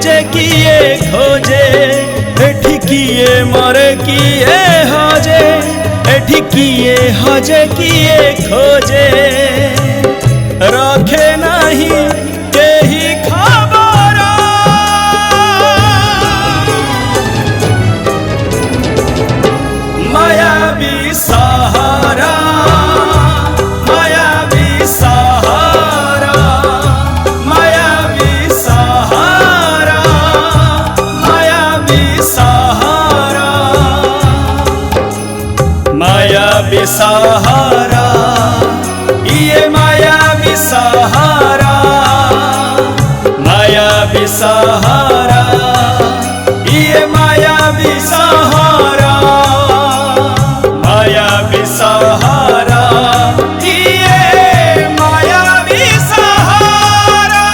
हजे किए खोजे एठी किए मरे किए हजे एठी किए हजे किए खोजे रखे नहीं केही खबर मायावी सहारा मायावी सहारा मायावी सहारा मायावी सहारा मायावी सहारा ये मायावी सहारा मायावी सहारा ये मायावी सहारा मायावी सहारा ये मायावी सहारा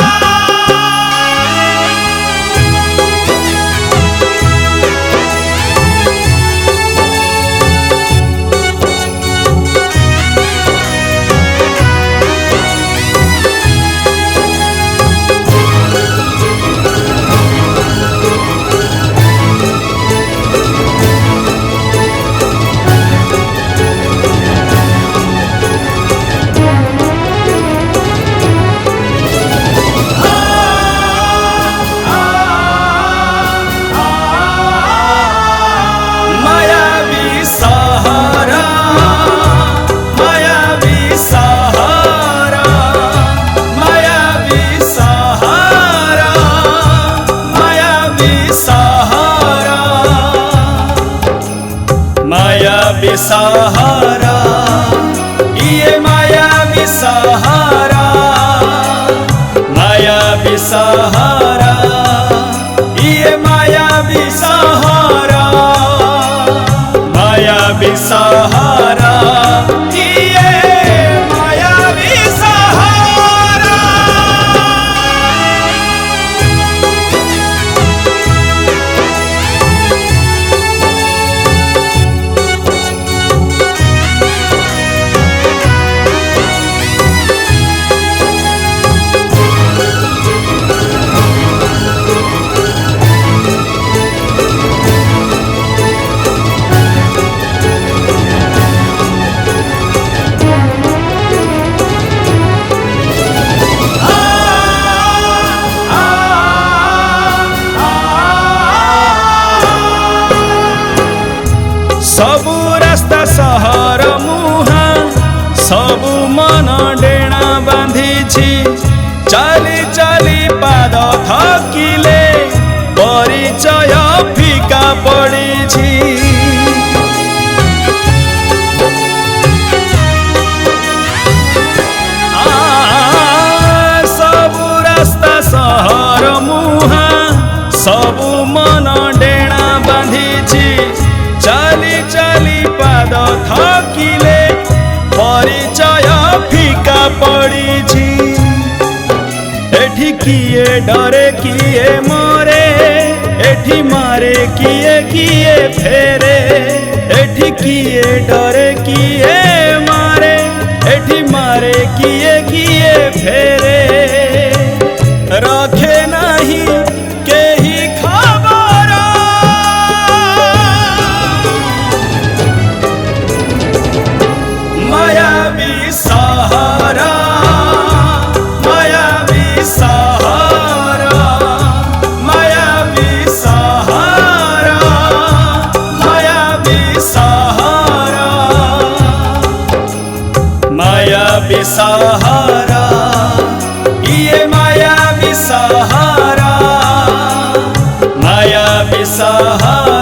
मायावी सहारा ये मायावी सहारा मायावी सहारा ये मायावी सहारा मायावी सहारा ये मायावी सहारा सबु रास्ता सहर मुहा सबु मन डेणा बांधी चाली चाली पाद थकिले परिचय फिका पड़ी सबु रास्ता सहर मुहा सबु मन डेणा बांधी चाली चाली पाद थकिले परिचय फिका पड़ी एठी किए डरे किए मरे एठी मारे किए किए फेरे एठी किए डरे किए मारे एठी मारे किए किए फेरे रखे नहीं केही खबर मायावी सहारा मायावी सहारा मायावी सहारा मायावी सहारा मायावी सहारा ये मायावी सहारा मायावी सहारा